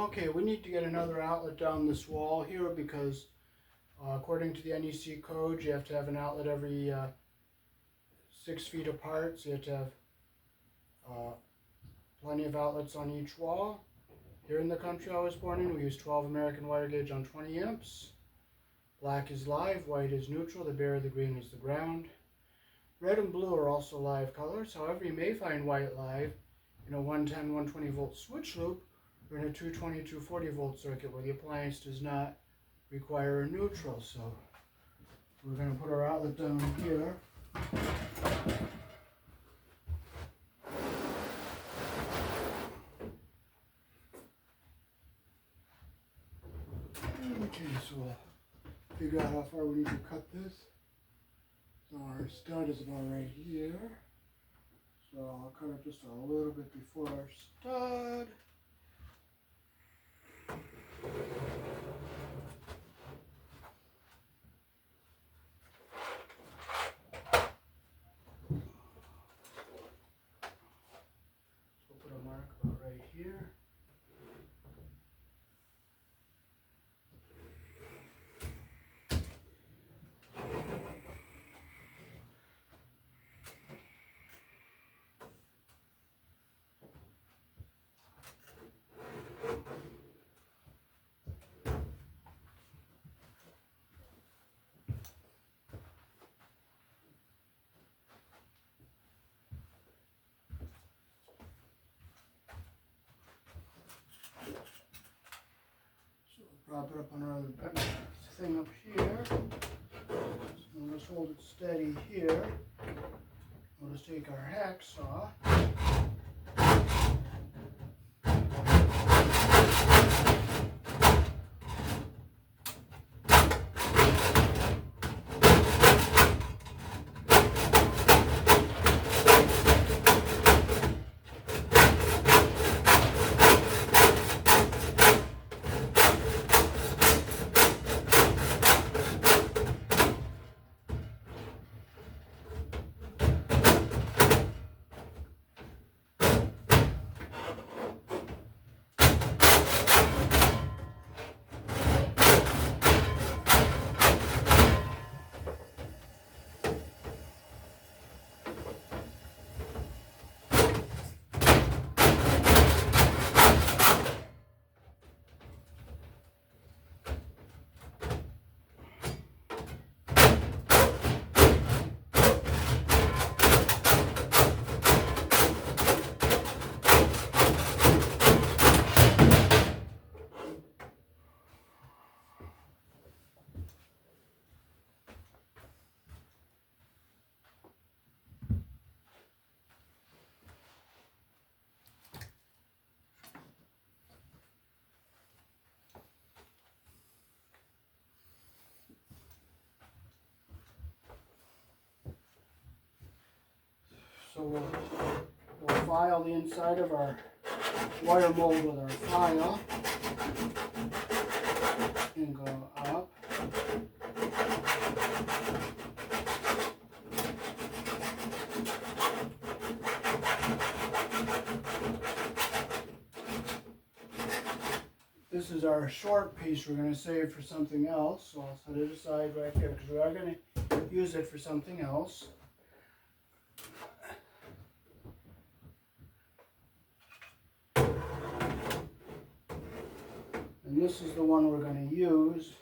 Okay, we need to get another outlet down this wall here because according to the NEC code, you have to have an outlet every 6 feet apart. So you have to have plenty of outlets on each wall. Here in the country I was born in, we use 12 American wire gauge on 20 amps. Black is live, white is neutral, the bare, the green is the ground. Red and blue are also live colors. However, you may find white live in a 110, 120 volt switch loop or in a 220, 240 volt circuit where the appliance does not require a neutral. So we're going to put our outlet down here. Okay, so we'll figure out how far we need to cut this. So our stud is about right here. So I'll cut it just a little bit before our stud. So we'll put a mark about right here. Prop it up on our other thing up here. So we'll just hold it steady here. We'll just take our hacksaw. So we'll file the inside of our wire mold with our file and go up. This is our short piece we're going to save for something else, so I'll set it aside right here because we are going to use it for something else. And this is the one we're going to use.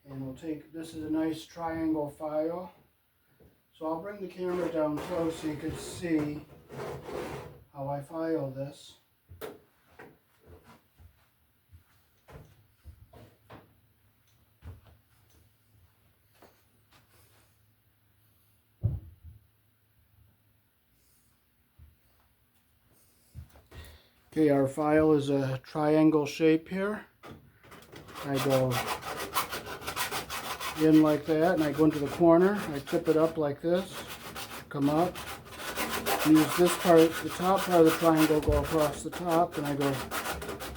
And we'll take, this is a nice triangle file. So I'll bring the camera down close so you can see how I file this. Okay, our file is a triangle shape here. I go in like that, and I go into the corner. I tip it up like this, come up, use this part, the top part of the triangle, go across the top, and I go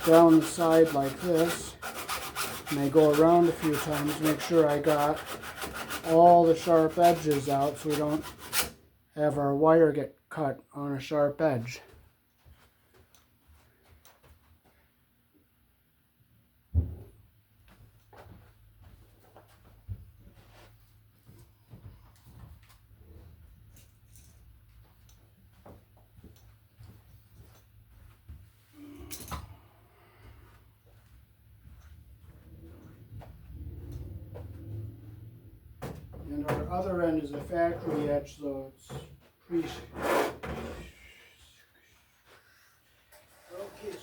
down the side like this, and I go around a few times, make sure I got all the sharp edges out so we don't have our wire get cut on a sharp edge. other end is a factory edge, so it's pre. Okay.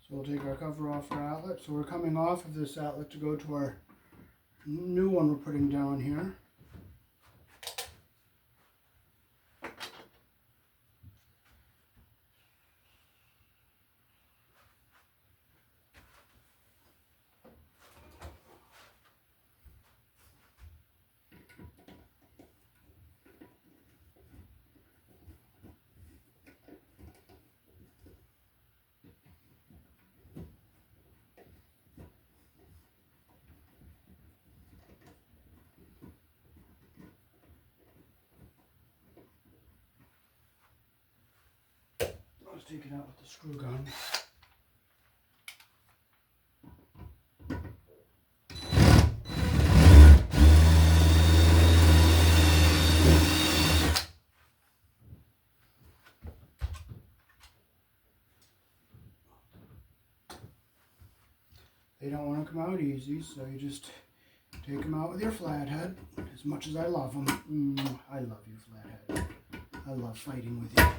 So we'll take our cover off our outlet. So we're coming off of this outlet to go to our new one we're putting down here. Let's take it out with the screw gun. They don't want to come out easy, so you just take them out with your flathead. As much as I love them, I love you, flathead. I love fighting with you.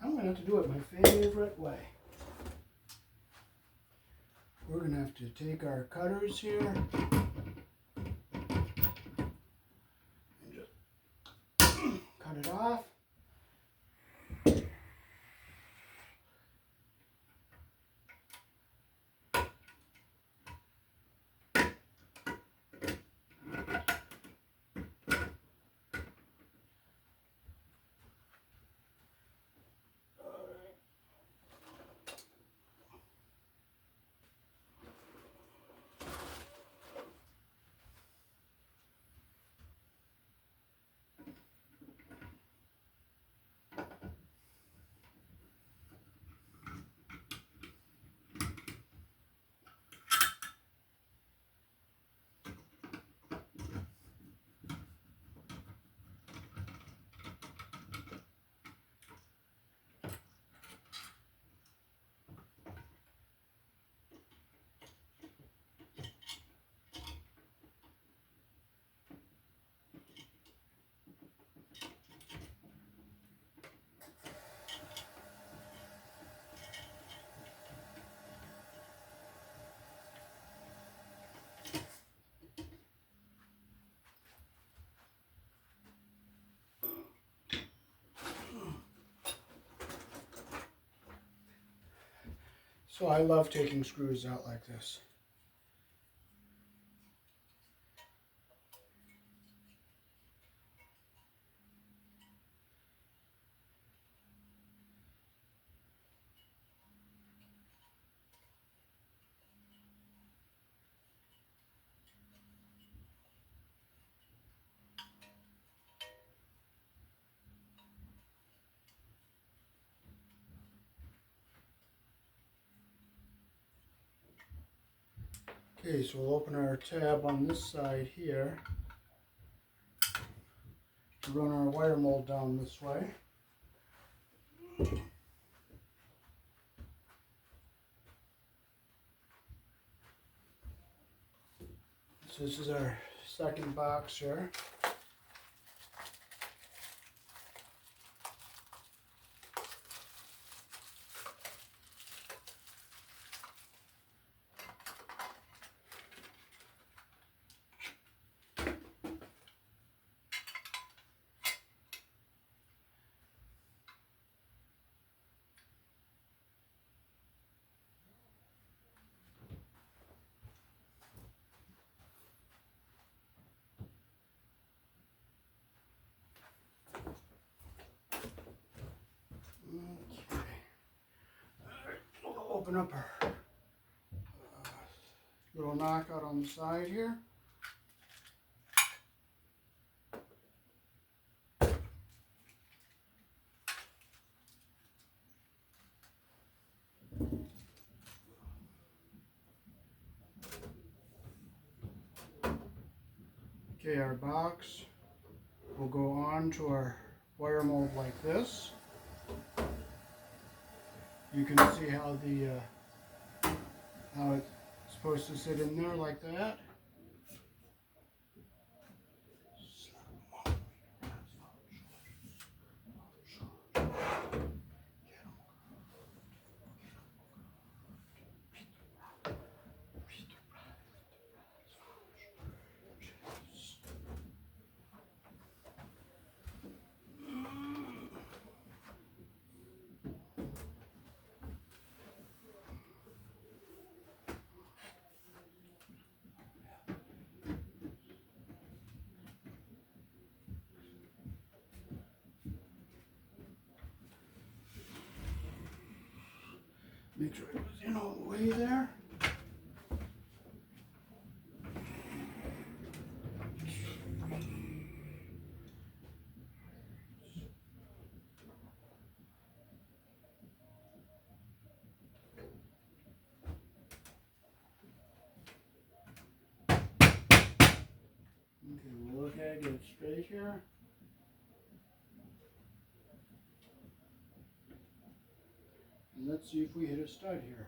I'm going to have to do it my favorite way. We're going to have to take our cutters here and just cut it off. So I love taking screws out like this. Okay, so we'll open our tab on this side here to run our wire mold down this way. So this is our second box here. Okay. Alright, we'll open up our little knockout on the side here. Okay, our box will go on to our wire mold like this. You can see how how it's supposed to sit in there like that. Make sure it was in all the way there. Okay, we'll look at it, get it straight here. And let's see if we hit a stud here.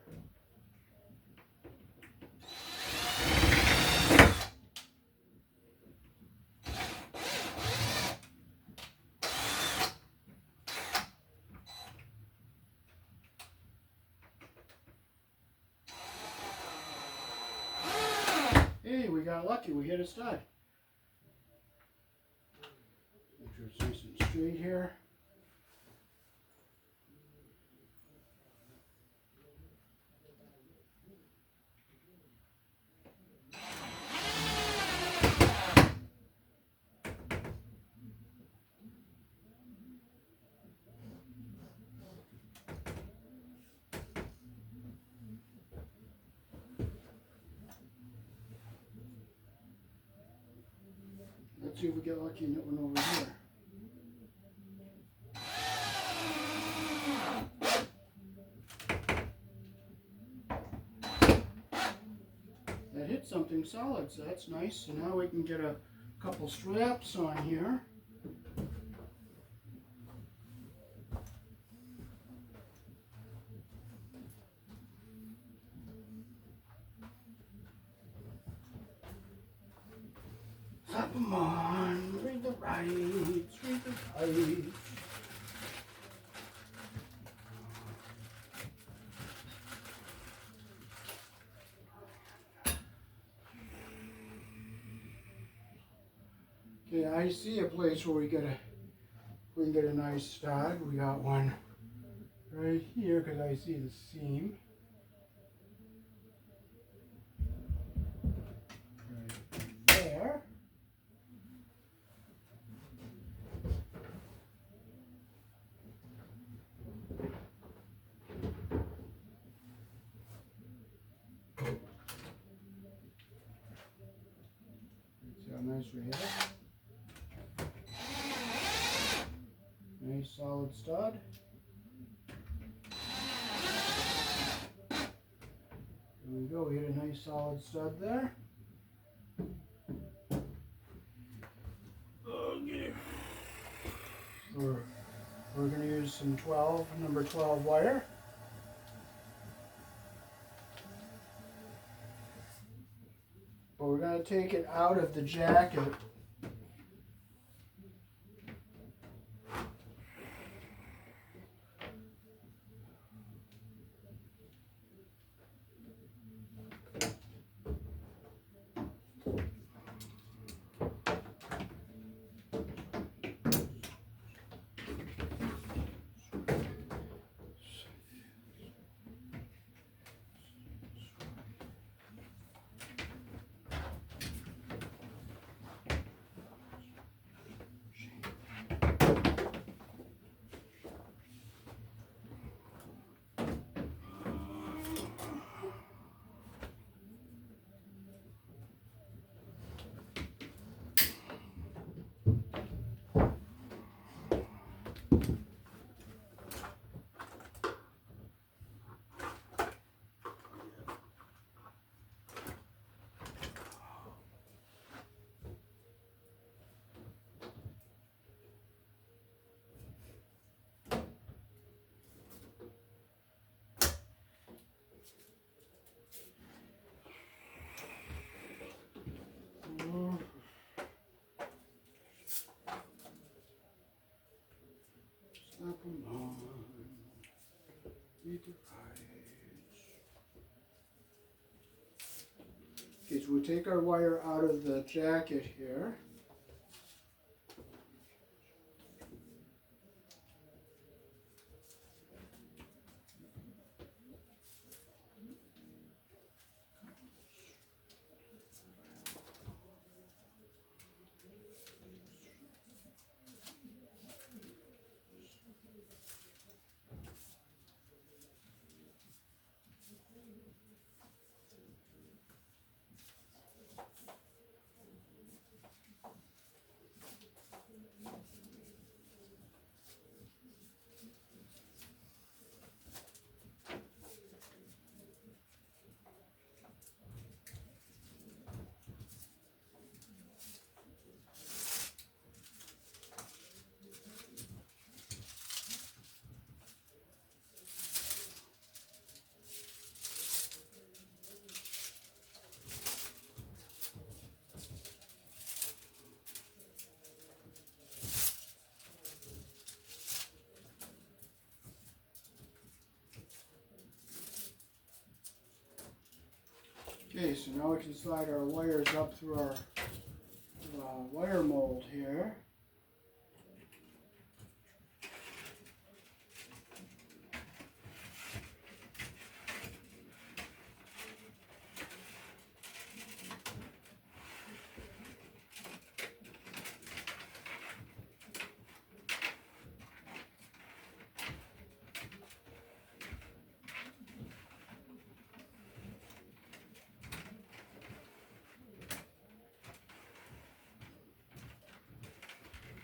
Hey, we got lucky, we hit a stud. Make sure it's nice and straight here. Let's see if we get lucky and hit one over here. That hit something solid, so that's nice. So now we can get a couple straps on here. Come on, read the rights, read the rights. Okay, I see a place where we can get a nice stud. We got one right here because I see the seam. Right there. See how nice we hit it. Nice solid stud. There we go, we hit a nice solid stud there. Okay. We're going to use some number 12 wire. But we're going to take it out of the jacket. Snap them on. Read the rights. Okay, so we take our wire out of the jacket here. Okay, so now we can slide our wires up through our wire mold here.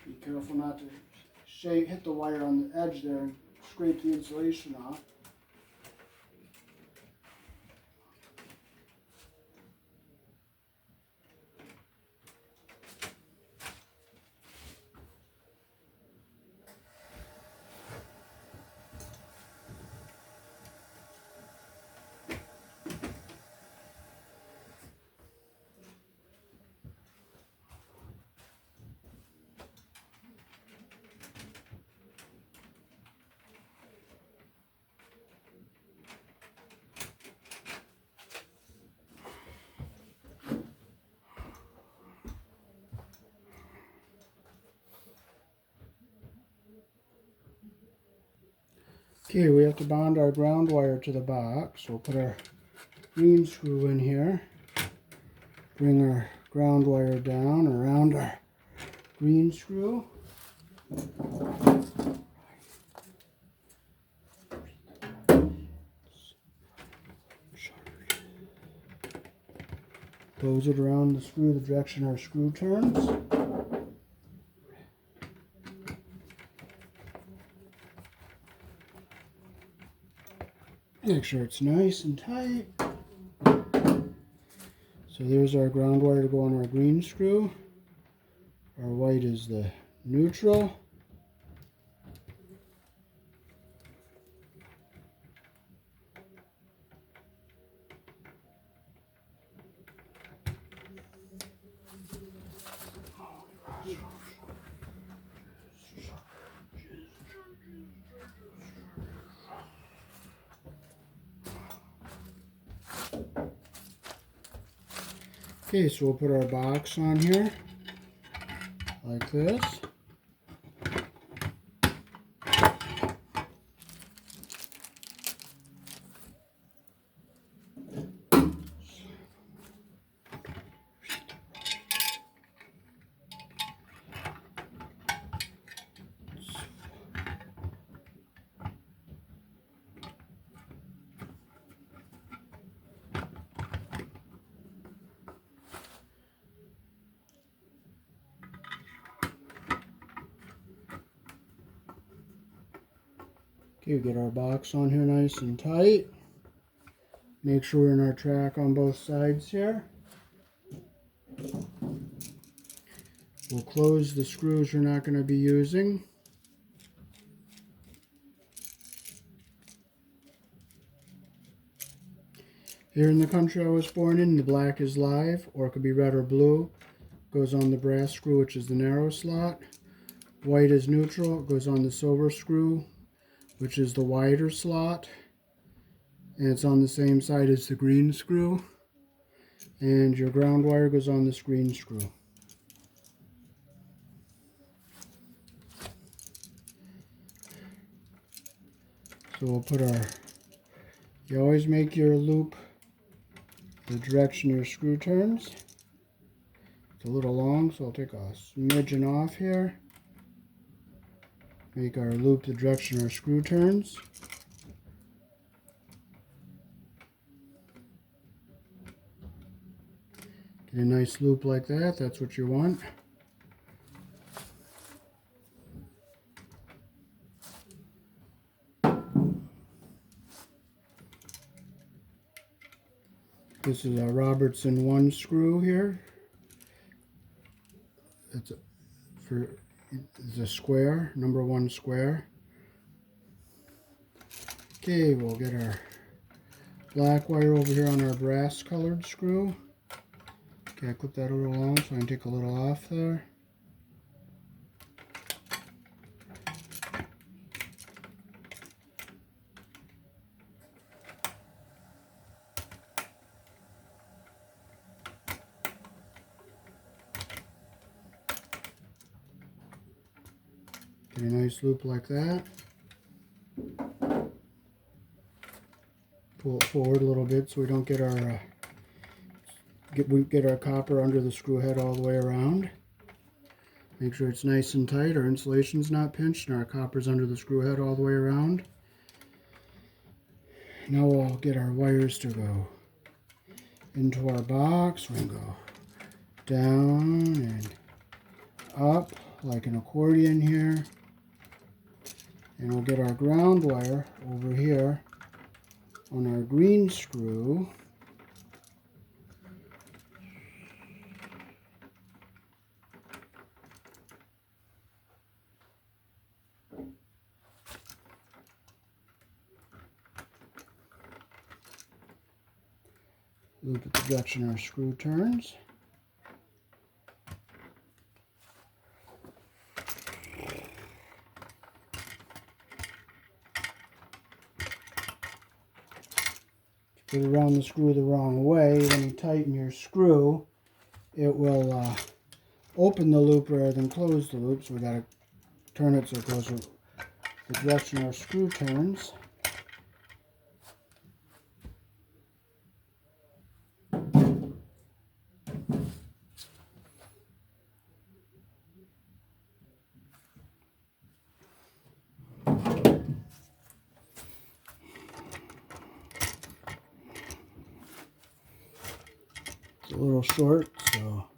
Be careful not to hit the wire on the edge there and scrape the insulation off. Okay, we have to bond our ground wire to the box. We'll put our green screw in here. Bring our ground wire down around our green screw. Close it around the screw the direction our screw turns. Make sure it's nice and tight. So there's our ground wire to go on our green screw. Our white is the neutral. Okay, so we'll put our box on here like this. Okay, get our box on here nice and tight. Make sure we're in our track on both sides here. We'll close the screws we're not going to be using. Here in the country I was born in, the black is live, or it could be red or blue. Goes on the brass screw, which is the narrow slot. White is neutral, it goes on the silver screw, which is the wider slot. And it's on the same side as the green screw. And your ground wire goes on this green screw. So we'll put our, you always make your loop the direction your screw turns. It's a little long, so I'll take a smidgen off here. Make our loop the direction our screw turns. Get a nice loop like that, that's what you want. This is a Robertson 1 screw here. It's for the square, number 1 square. Okay, we'll get our black wire over here on our brass colored screw. Okay, I clip that a little long so I can take a little off there. Get a nice loop like that. Pull it forward a little bit so we don't get our get our copper under the screw head all the way around. Make sure it's nice and tight, our insulation's not pinched, and our copper's under the screw head all the way around. Now we'll get our wires to go into our box. We're going to go down and up like an accordion here. And we'll get our ground wire over here on our green screw. Loop at the direction our screw turns. If you put it around the screw the wrong way, when you tighten your screw, it will open the loop rather than close the loop. So we got to turn it so it goes the direction our screw turns. It's a little short, so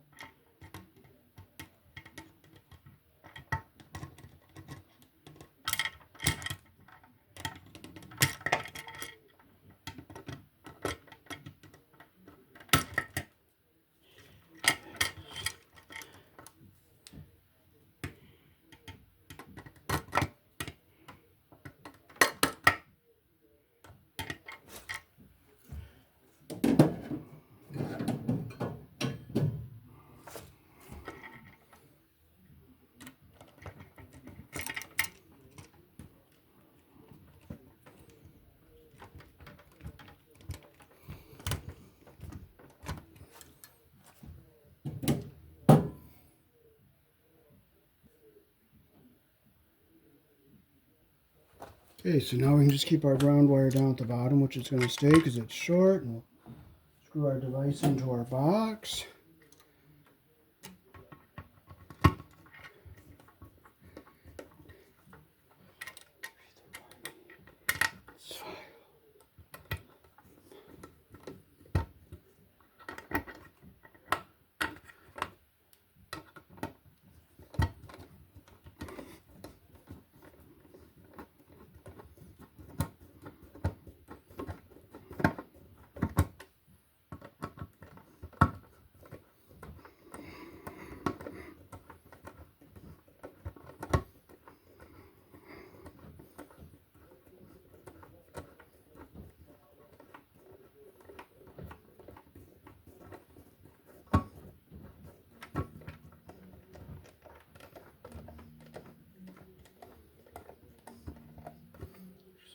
Okay, so now we can just keep our ground wire down at the bottom, which is going to stay because it's short. And we'll screw our device into our box.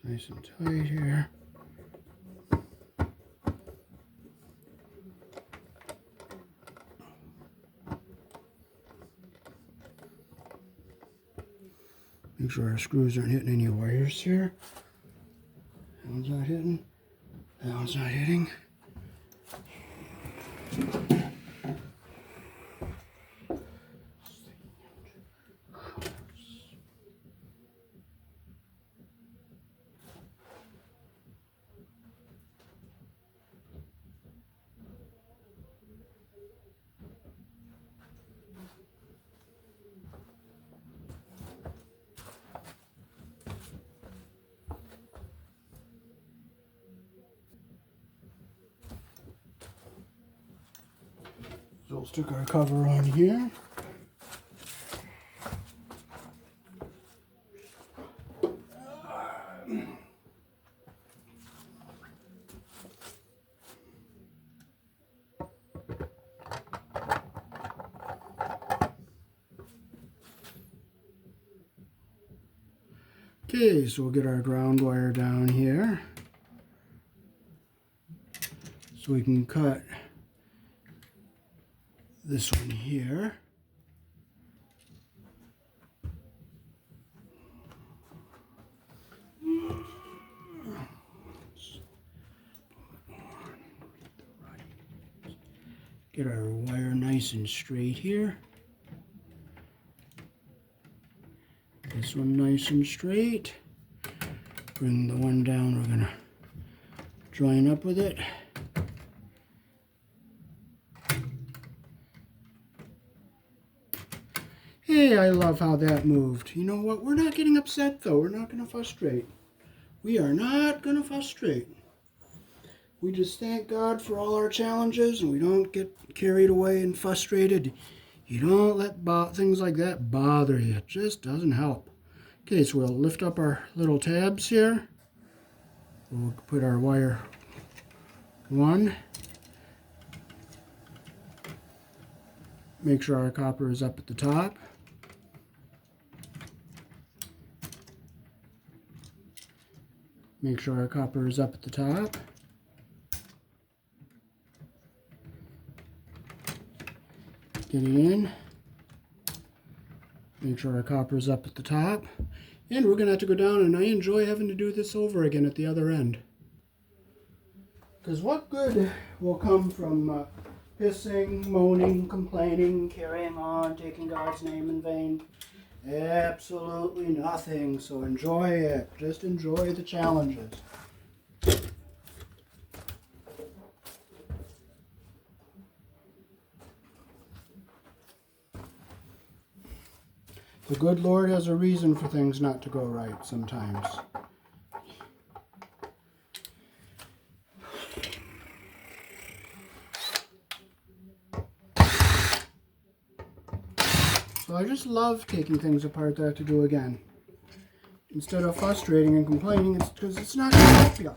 Nice and tight here. Make sure our screws aren't hitting any wires here. That one's not hitting. That one's not hitting. So we'll stick our cover on here. Okay, so we'll get our ground wire down here so we can cut this one here. Get our wire nice and straight here. This one nice and straight. Bring the one down, we're gonna join up with it. Hey, I love how that moved. You know what? We're not getting upset though. We're not gonna frustrate. We are not gonna frustrate. We just thank God for all our challenges and we don't get carried away and frustrated. You don't let things like that bother you. It just doesn't help. Okay, so we'll lift up our little tabs here. We'll put our wire 1. Make sure our copper is up at the top. Make sure our copper is up at the top. Get it in. Make sure our copper is up at the top. And we're going to have to go down, and I enjoy having to do this over again at the other end. Because what good will come from pissing, moaning, complaining, carrying on, taking God's name in vain? Absolutely nothing. So enjoy it. Just enjoy the challenges. The good Lord has a reason for things not to go right sometimes. So I just love taking things apart that I have to do again. Instead of frustrating and complaining, it's because it's not going to help you.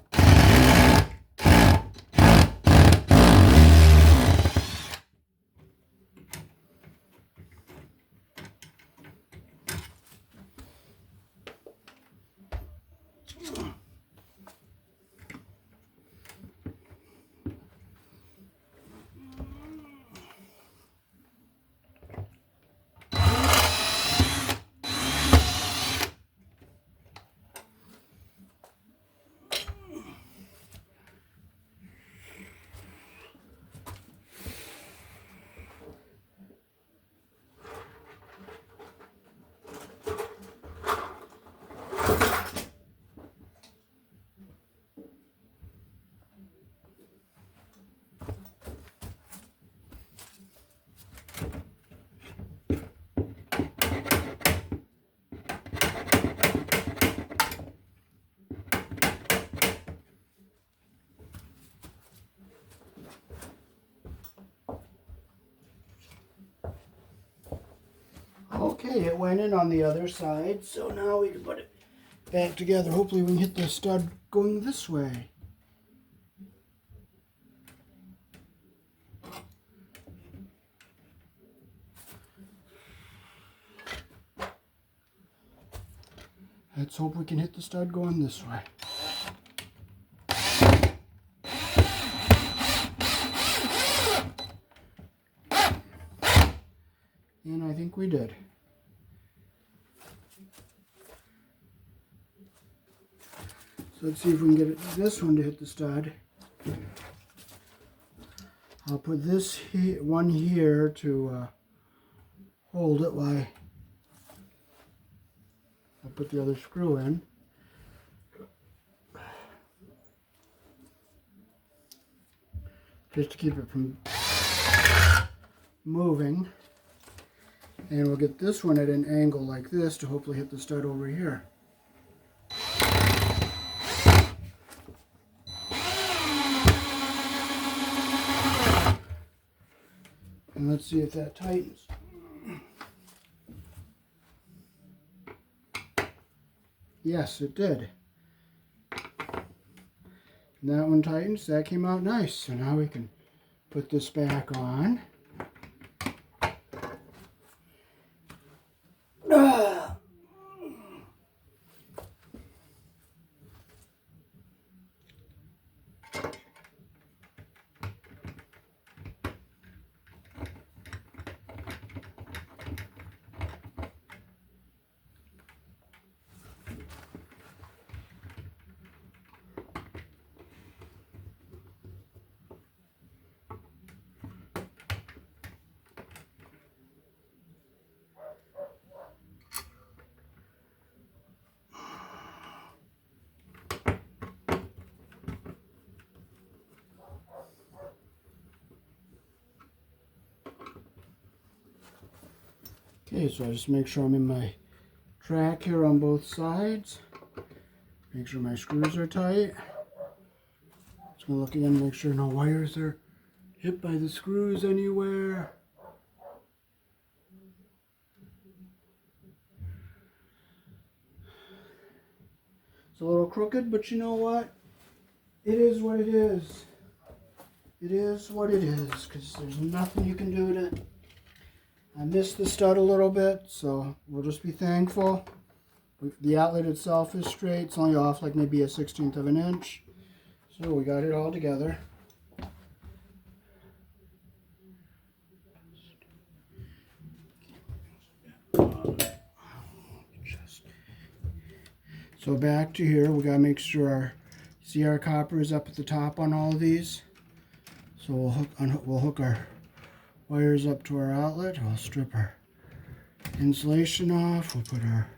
Okay, it went in on the other side, so now we can put it back together. Hopefully we can hit the stud going this way. Let's hope we can hit the stud going this way. And I think we did. So let's see if we can get this one to hit the stud. I'll put this one here to hold it while I put the other screw in. Just to keep it from moving. And we'll get this one at an angle like this to hopefully hit the stud over here. And let's see if that tightens. Yes, it did. And that one tightens. That came out nice. So now we can put this back on. Okay, so I just make sure I'm in my track here on both sides. Make sure my screws are tight. Just gonna look again, make sure no wires are hit by the screws anywhere. It's a little crooked, but you know what? It is what it is. It is what it is, because there's nothing you can do to... I missed the stud a little bit, so we'll just be thankful. The outlet itself is straight. It's only off like maybe a 1/16 of an inch. So we got it all together. So back to here, we gotta make sure our copper is up at the top on all of these. So we'll hook our wires up to our outlet. We'll strip our insulation off. We'll put our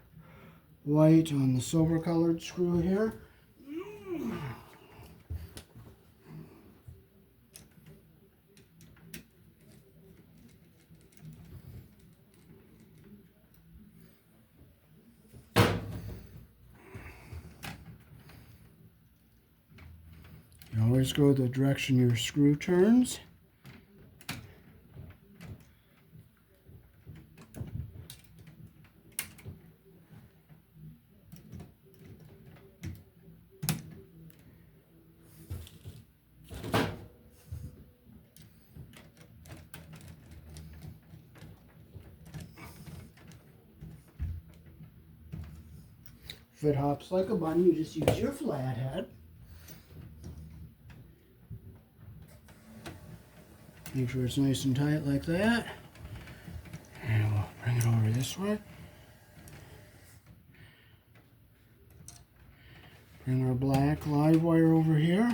white on the silver colored screw here. You always go the direction your screw turns. If it hops like a bunny, you just use your flathead. Make sure it's nice and tight like that. And we'll bring it over this way. Bring our black live wire over here.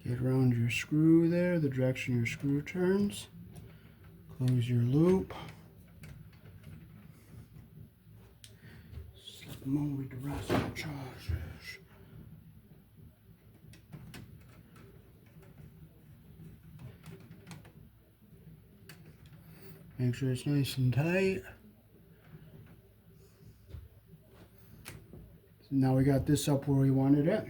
Get around your screw there, the direction your screw turns. Close your loop. Move the rest of the trousers. Make sure it's nice and tight. So now we got this up where we wanted it.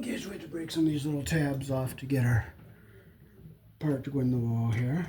Guess we have to break some of these little tabs off to get our part to go in the wall here.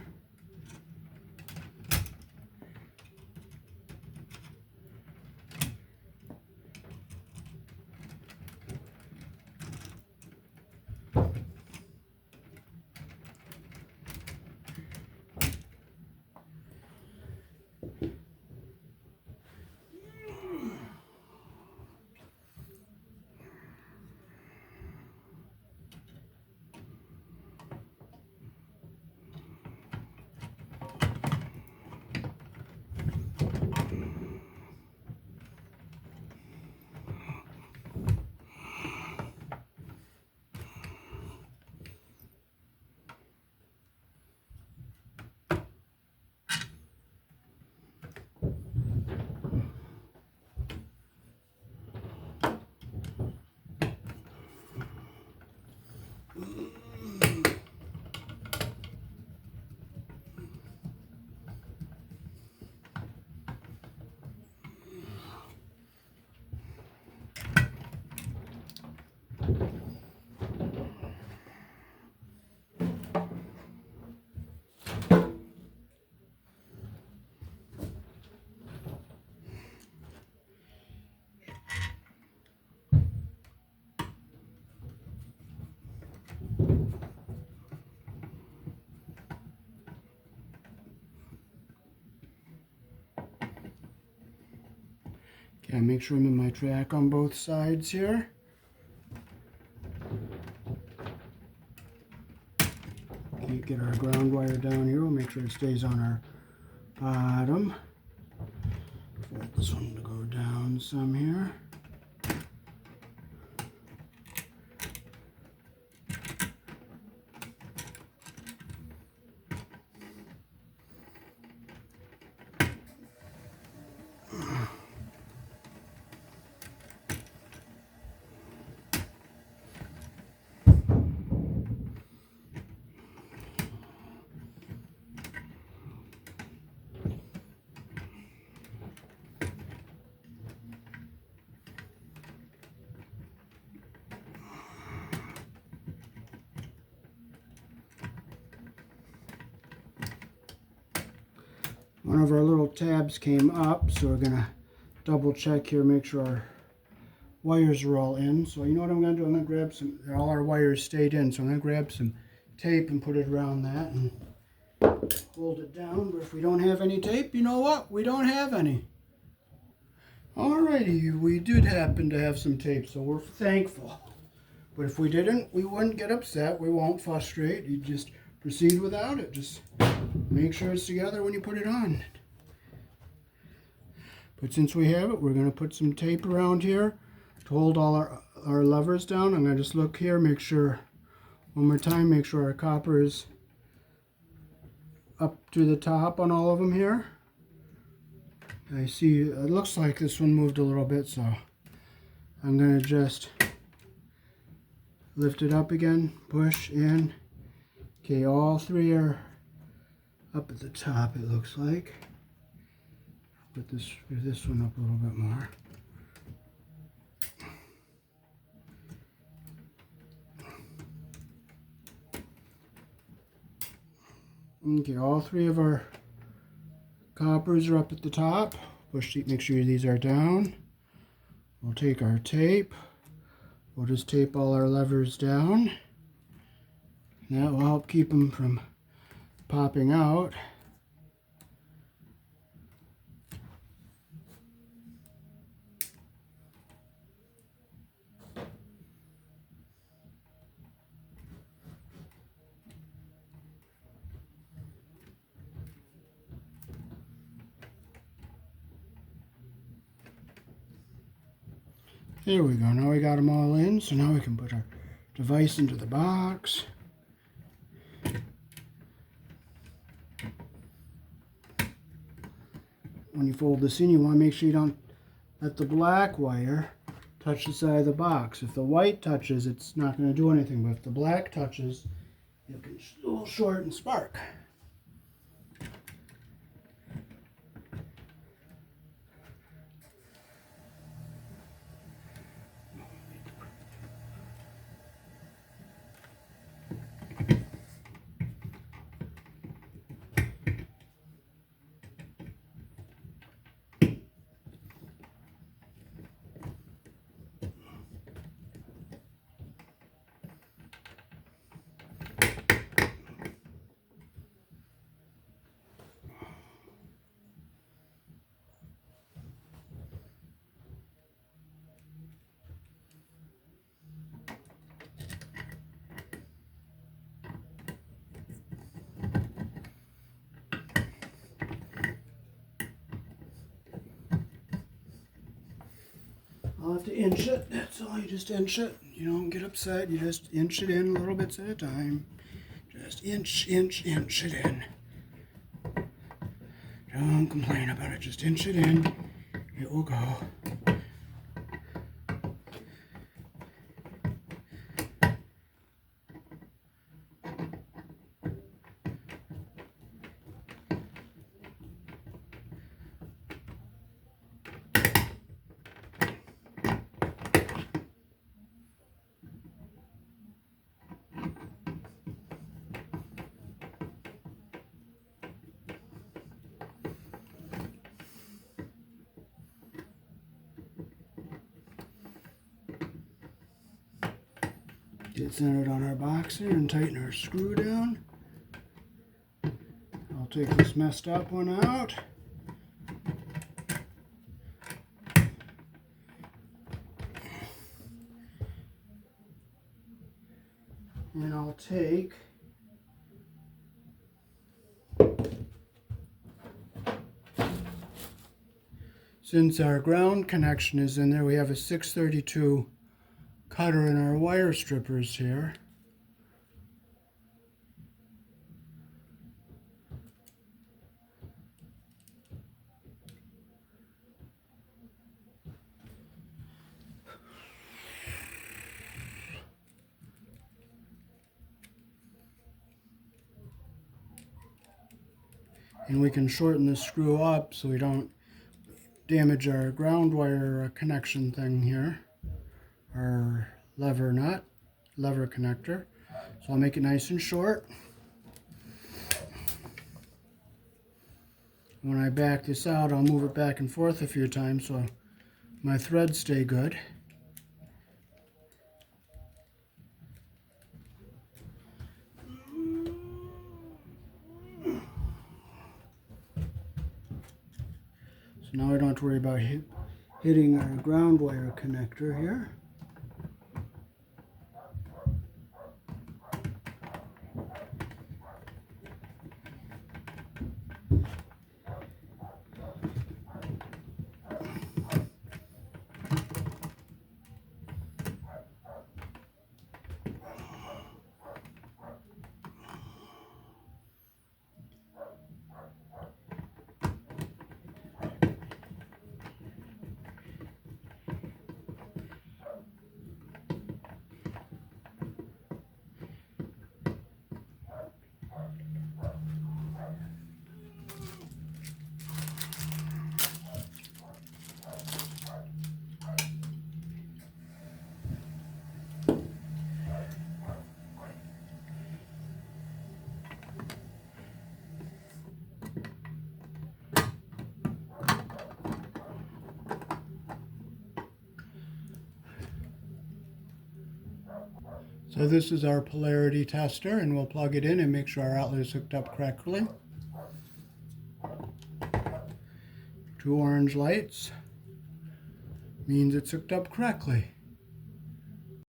Okay, make sure I'm in my track on both sides here. Okay, get our ground wire down here. We'll make sure it stays on our bottom. Want this one to go down some here. One of our little tabs came up, so we're going to double check here, make sure our wires are all in. So you know what I'm going to do? I'm going to grab some, all our wires stayed in, so I'm going to grab some tape and put it around that and hold it down. But if we don't have any tape, you know what? We don't have any. Alrighty, we did happen to have some tape, so we're thankful. But if we didn't, we wouldn't get upset. We won't frustrate. You just proceed without it. Just make sure it's together when you put it on. But since we have it, we're going to put some tape around here to hold all our levers down. I'm going to just look here, make sure, one more time, make sure our copper is up to the top on all of them here. I see, it looks like this one moved a little bit, so I'm going to just lift it up again, push in. Okay, all three are up at the top, it looks like. Put this one up a little bit more. Okay, all three of our coppers are up at the top. Push, make sure these are down. We'll take our tape. We'll just tape all our levers down. And that will help keep them from popping out. There we go. Now we got them all in, so now we can put our device into the box. When you fold this in, you want to make sure you don't let the black wire touch the side of the box. If the white touches, it's not going to do anything, but if the black touches, it will short and spark. I'll have to inch it. That's all. You just inch it. You don't get upset. You just inch it in little bits at a time. Just inch it in. Don't complain about it. Just inch it in. It will go. Get centered on our box here and tighten our screw down. I'll take this messed up one out. And I'll take since our ground connection is in there, we have a 632 cutter in our wire strippers here. And we can shorten the screw up so we don't damage our ground wire connection thing here. Our lever connector. So I'll make it nice and short. When I back this out, I'll move it back and forth a few times so my threads stay good. So now I don't have to worry about hitting our ground wire connector here. So this is our polarity tester, and we'll plug it in and make sure our outlet is hooked up correctly. 2 orange lights means it's hooked up correctly.